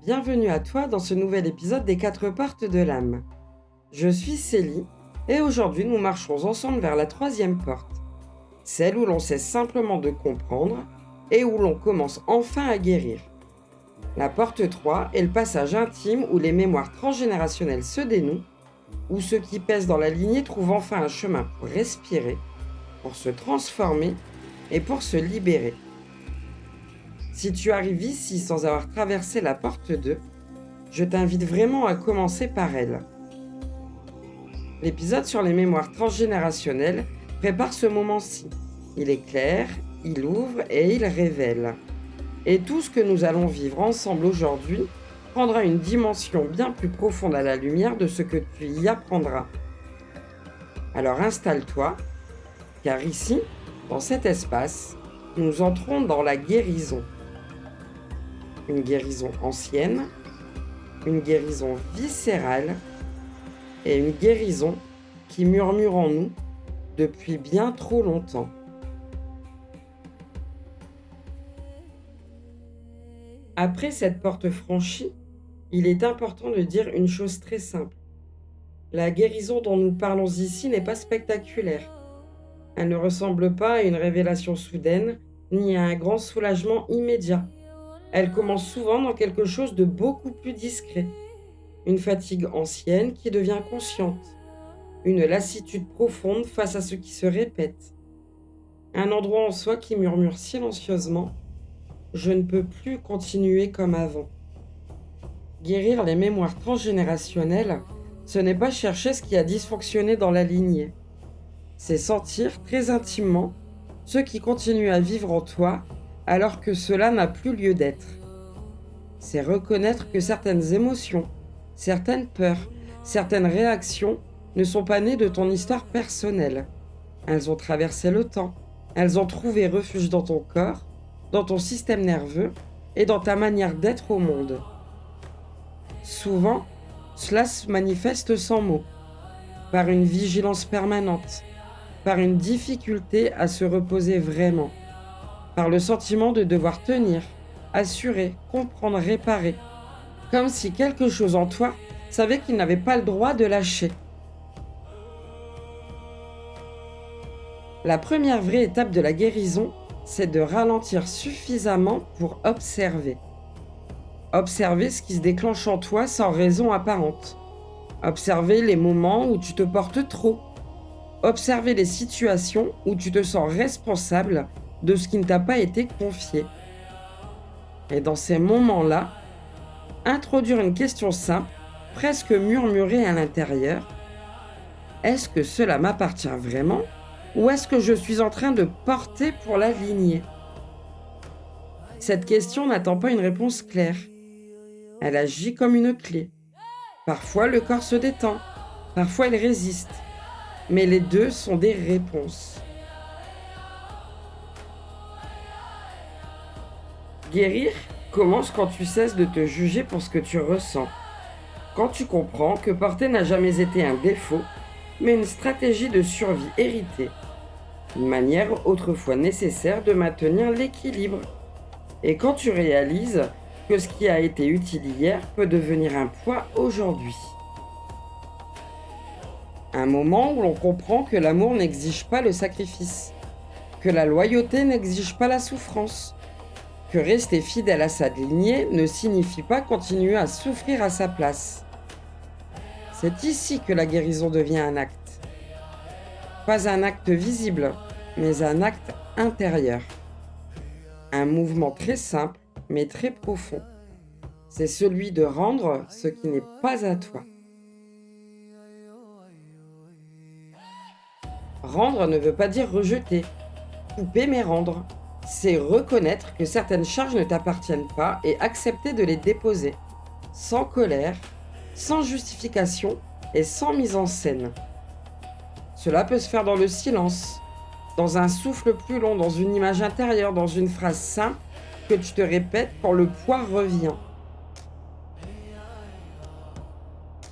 Bienvenue à toi dans ce nouvel épisode des 4 portes de l'âme. Je suis Célie et aujourd'hui nous marchons ensemble vers la 3e porte, celle où l'on cesse simplement de comprendre et où l'on commence enfin à guérir. La porte 3 est le passage intime où les mémoires transgénérationnelles se dénouent, où ceux qui pèsent dans la lignée trouvent enfin un chemin pour respirer, pour se transformer et pour se libérer. Si tu arrives ici sans avoir traversé la porte 2, je t'invite vraiment à commencer par elle. L'épisode sur les mémoires transgénérationnelles prépare ce moment-ci. Il éclaire, il ouvre et il révèle. Et tout ce que nous allons vivre ensemble aujourd'hui prendra une dimension bien plus profonde à la lumière de ce que tu y apprendras. Alors installe-toi, car ici, dans cet espace, nous entrons dans la guérison. Une guérison ancienne, une guérison viscérale et une guérison qui murmure en nous depuis bien trop longtemps. Après cette porte franchie, il est important de dire une chose très simple. La guérison dont nous parlons ici n'est pas spectaculaire. Elle ne ressemble pas à une révélation soudaine ni à un grand soulagement immédiat. Elle commence souvent dans quelque chose de beaucoup plus discret. Une fatigue ancienne qui devient consciente. Une lassitude profonde face à ce qui se répète. Un endroit en soi qui murmure silencieusement « Je ne peux plus continuer comme avant ». Guérir les mémoires transgénérationnelles, ce n'est pas chercher ce qui a dysfonctionné dans la lignée. C'est sentir très intimement ce qui continue à vivre en toi alors que cela n'a plus lieu d'être. C'est reconnaître que certaines émotions, certaines peurs, certaines réactions ne sont pas nées de ton histoire personnelle. Elles ont traversé le temps, elles ont trouvé refuge dans ton corps, dans ton système nerveux et dans ta manière d'être au monde. Souvent, cela se manifeste sans mots, par une vigilance permanente, par une difficulté à se reposer vraiment, par le sentiment de devoir tenir, assurer, comprendre, réparer, comme si quelque chose en toi savait qu'il n'avait pas le droit de lâcher. La première vraie étape de la guérison, c'est de ralentir suffisamment pour observer. Observer ce qui se déclenche en toi sans raison apparente. Observer les moments où tu te portes trop. Observer les situations où tu te sens responsable de ce qui ne t'a pas été confié. Et dans ces moments-là, introduire une question simple, presque murmurée à l'intérieur. Est-ce que cela m'appartient vraiment ou est-ce que je suis en train de porter pour la lignée ? Cette question n'attend pas une réponse claire. Elle agit comme une clé. Parfois, le corps se détend. Parfois, il résiste. Mais les deux sont des réponses. Guérir commence quand tu cesses de te juger pour ce que tu ressens. Quand tu comprends que porter n'a jamais été un défaut, mais une stratégie de survie héritée. Une manière autrefois nécessaire de maintenir l'équilibre. Et quand tu réalises que ce qui a été utile hier peut devenir un poids aujourd'hui. Un moment où l'on comprend que l'amour n'exige pas le sacrifice, que la loyauté n'exige pas la souffrance, que rester fidèle à sa lignée ne signifie pas continuer à souffrir à sa place. C'est ici que la guérison devient un acte. Pas un acte visible, mais un acte intérieur. Un mouvement très simple, mais très profond. C'est celui de rendre ce qui n'est pas à toi. Rendre ne veut pas dire rejeter, couper mais rendre. C'est reconnaître que certaines charges ne t'appartiennent pas et accepter de les déposer, sans colère, sans justification et sans mise en scène. Cela peut se faire dans le silence, dans un souffle plus long, dans une image intérieure, dans une phrase simple que tu te répètes quand le poids revient.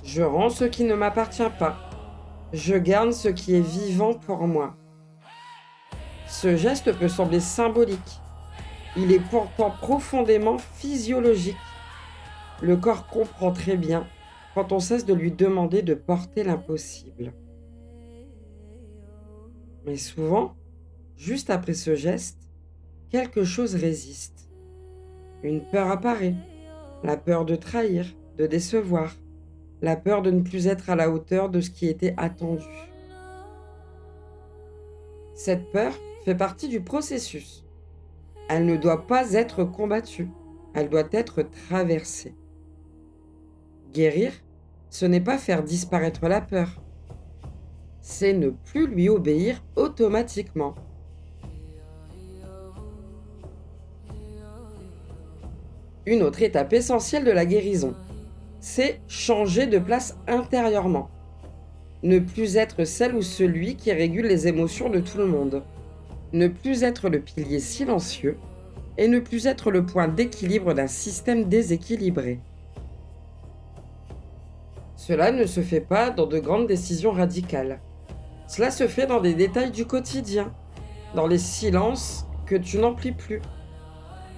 Je rends ce qui ne m'appartient pas. Je garde ce qui est vivant pour moi. Ce geste peut sembler symbolique. Il est pourtant profondément physiologique. Le corps comprend très bien quand on cesse de lui demander de porter l'impossible. Mais souvent, juste après ce geste, quelque chose résiste. Une peur apparaît, la peur de trahir, de décevoir, la peur de ne plus être à la hauteur de ce qui était attendu. Cette peur fait partie du processus. Elle ne doit pas être combattue, elle doit être traversée. Guérir, ce n'est pas faire disparaître la peur, c'est ne plus lui obéir automatiquement. Une autre étape essentielle de la guérison, c'est changer de place intérieurement. Ne plus être celle ou celui qui régule les émotions de tout le monde. Ne plus être le pilier silencieux et ne plus être le point d'équilibre d'un système déséquilibré. Cela ne se fait pas dans de grandes décisions radicales. Cela se fait dans des détails du quotidien, dans les silences que tu n'emplis plus,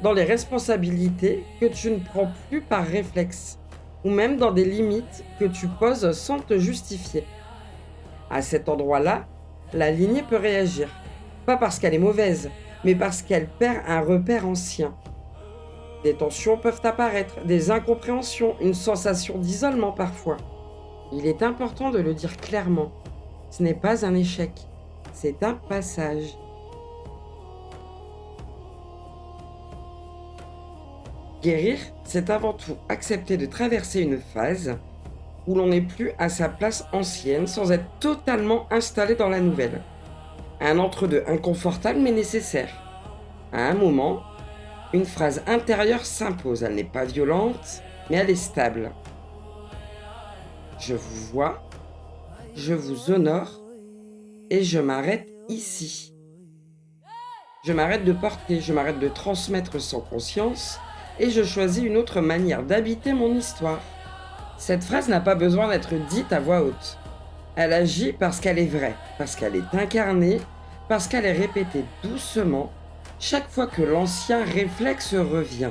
dans les responsabilités que tu ne prends plus par réflexe, ou même dans des limites que tu poses sans te justifier. À cet endroit-là, la lignée peut réagir, pas parce qu'elle est mauvaise, mais parce qu'elle perd un repère ancien. Des tensions peuvent apparaître, des incompréhensions, une sensation d'isolement parfois. Il est important de le dire clairement. Ce n'est pas un échec, c'est un passage. Guérir, c'est avant tout accepter de traverser une phase où l'on n'est plus à sa place ancienne sans être totalement installé dans la nouvelle. Un entre-deux inconfortable mais nécessaire. À un moment, une phrase intérieure s'impose. Elle n'est pas violente, mais elle est stable. Je vous vois, je vous honore et je m'arrête ici. Je m'arrête de porter, je m'arrête de transmettre sans conscience et je choisis une autre manière d'habiter mon histoire. Cette phrase n'a pas besoin d'être dite à voix haute. Elle agit parce qu'elle est vraie, parce qu'elle est incarnée, parce qu'elle est répétée doucement chaque fois que l'ancien réflexe revient.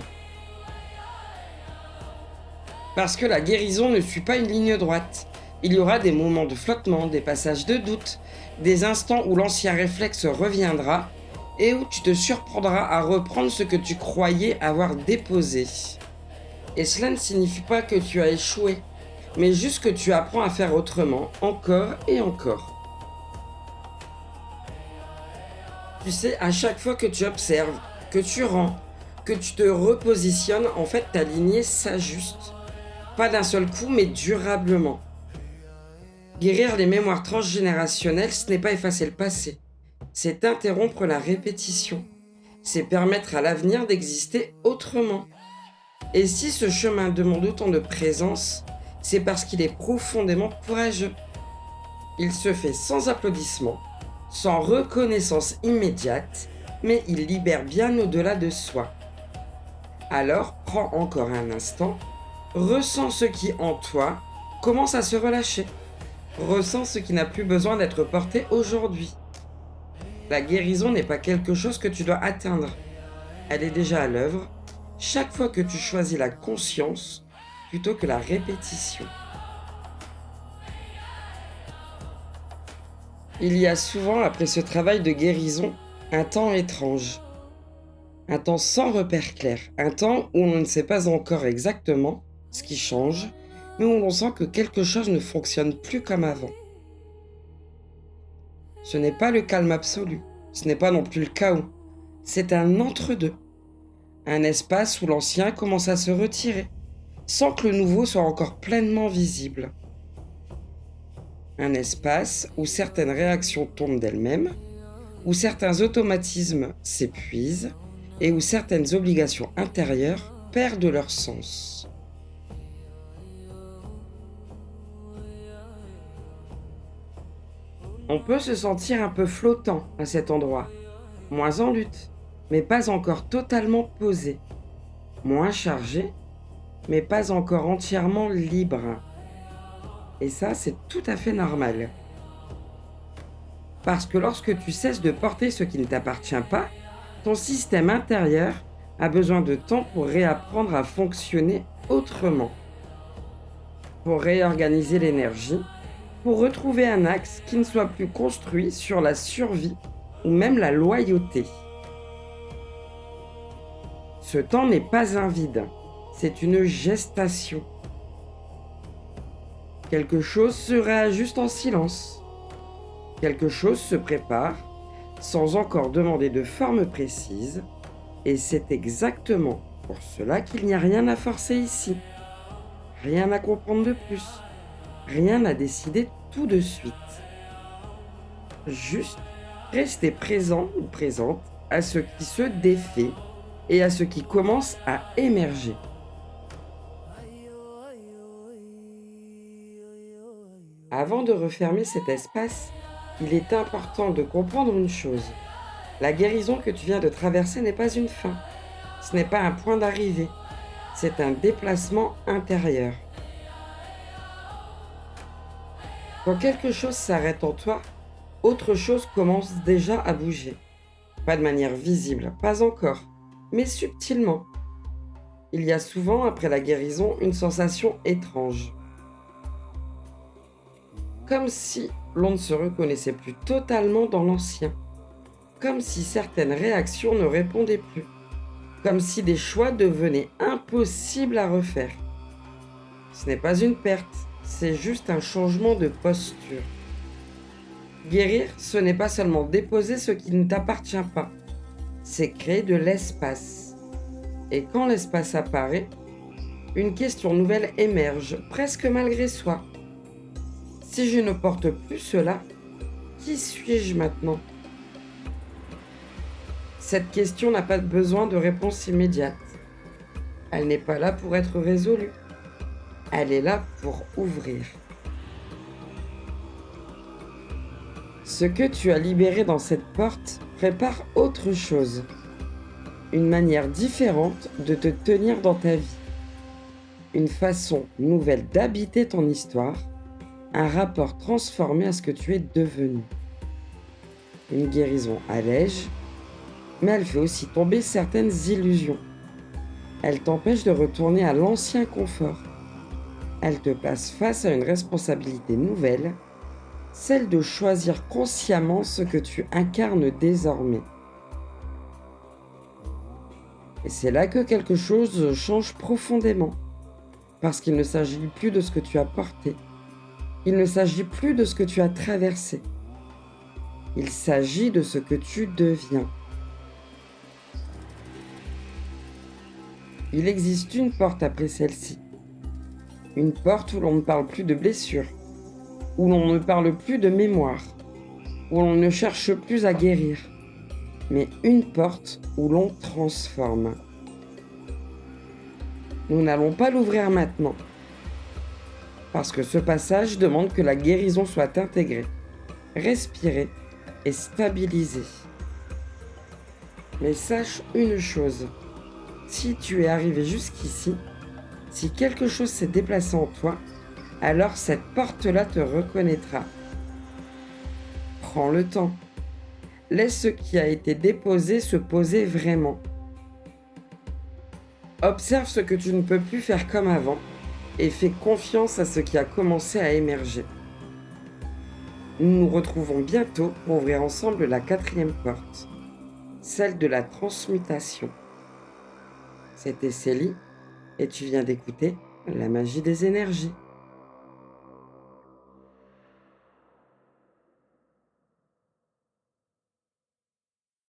Parce que la guérison ne suit pas une ligne droite. Il y aura des moments de flottement, des passages de doute, des instants où l'ancien réflexe reviendra et où tu te surprendras à reprendre ce que tu croyais avoir déposé. Et cela ne signifie pas que tu as échoué, mais juste que tu apprends à faire autrement, encore et encore. Tu sais, à chaque fois que tu observes, que tu rends, que tu te repositionnes, en fait, ta lignée s'ajuste. Pas d'un seul coup, mais durablement. Guérir les mémoires transgénérationnelles, ce n'est pas effacer le passé. C'est interrompre la répétition. C'est permettre à l'avenir d'exister autrement. Et si ce chemin demande autant de présence, c'est parce qu'il est profondément courageux. Il se fait sans applaudissements, sans reconnaissance immédiate, mais il libère bien au-delà de soi. Alors, prends encore un instant, ressens ce qui en toi commence à se relâcher. Ressens ce qui n'a plus besoin d'être porté aujourd'hui. La guérison n'est pas quelque chose que tu dois atteindre. Elle est déjà à l'œuvre chaque fois que tu choisis la conscience plutôt que la répétition. Il y a souvent, après ce travail de guérison, un temps étrange. Un temps sans repère clair. Un temps où on ne sait pas encore exactement ce qui change, mais où l'on sent que quelque chose ne fonctionne plus comme avant. Ce n'est pas le calme absolu, ce n'est pas non plus le chaos, c'est un entre-deux. Un espace où l'ancien commence à se retirer, sans que le nouveau soit encore pleinement visible. Un espace où certaines réactions tombent d'elles-mêmes, où certains automatismes s'épuisent et où certaines obligations intérieures perdent leur sens. On peut se sentir un peu flottant à cet endroit, moins en lutte, mais pas encore totalement posé, moins chargé, mais pas encore entièrement libre. Et ça, c'est tout à fait normal. Parce que lorsque tu cesses de porter ce qui ne t'appartient pas, ton système intérieur a besoin de temps pour réapprendre à fonctionner autrement, pour réorganiser l'énergie, pour retrouver un axe qui ne soit plus construit sur la survie ou même la loyauté. Ce temps n'est pas un vide, c'est une gestation. Quelque chose se réajuste en silence. Quelque chose se prépare sans encore demander de forme précise, et c'est exactement pour cela qu'il n'y a rien à forcer ici, rien à comprendre de plus, rien à décider tout de suite. Juste rester présent ou présente à ce qui se défait et à ce qui commence à émerger. Avant de refermer cet espace, il est important de comprendre une chose. La guérison que tu viens de traverser n'est pas une fin. Ce n'est pas un point d'arrivée. C'est un déplacement intérieur. Quand quelque chose s'arrête en toi, autre chose commence déjà à bouger. Pas de manière visible, pas encore, mais subtilement. Il y a souvent, après la guérison, une sensation étrange. Comme si l'on ne se reconnaissait plus totalement dans l'ancien. Comme si certaines réactions ne répondaient plus. Comme si des choix devenaient impossibles à refaire. Ce n'est pas une perte, c'est juste un changement de posture. Guérir, ce n'est pas seulement déposer ce qui ne t'appartient pas, c'est créer de l'espace. Et quand l'espace apparaît, une question nouvelle émerge, presque malgré soi. Si je ne porte plus cela, qui suis-je maintenant ? Cette question n'a pas besoin de réponse immédiate. Elle n'est pas là pour être résolue. Elle est là pour ouvrir. Ce que tu as libéré dans cette porte prépare autre chose. Une manière différente de te tenir dans ta vie. Une façon nouvelle d'habiter ton histoire. Un rapport transformé à ce que tu es devenu. Une guérison allège, mais elle fait aussi tomber certaines illusions. Elle t'empêche de retourner à l'ancien confort. Elle te place face à une responsabilité nouvelle, celle de choisir consciemment ce que tu incarnes désormais. Et c'est là que quelque chose change profondément, parce qu'il ne s'agit plus de ce que tu as porté. Il ne s'agit plus de ce que tu as traversé. Il s'agit de ce que tu deviens. Il existe une porte après celle-ci. Une porte où l'on ne parle plus de blessures, où l'on ne parle plus de mémoire, où l'on ne cherche plus à guérir, mais une porte où l'on transforme. Nous n'allons pas l'ouvrir maintenant, parce que ce passage demande que la guérison soit intégrée, respirée et stabilisée. Mais sache une chose, si tu es arrivé jusqu'ici, si quelque chose s'est déplacé en toi, alors cette porte-là te reconnaîtra. Prends le temps. Laisse ce qui a été déposé se poser vraiment. Observe ce que tu ne peux plus faire comme avant et fais confiance à ce qui a commencé à émerger. Nous nous retrouvons bientôt pour ouvrir ensemble la 4e porte, celle de la transmutation. C'était Célie et tu viens d'écouter La magie des énergies.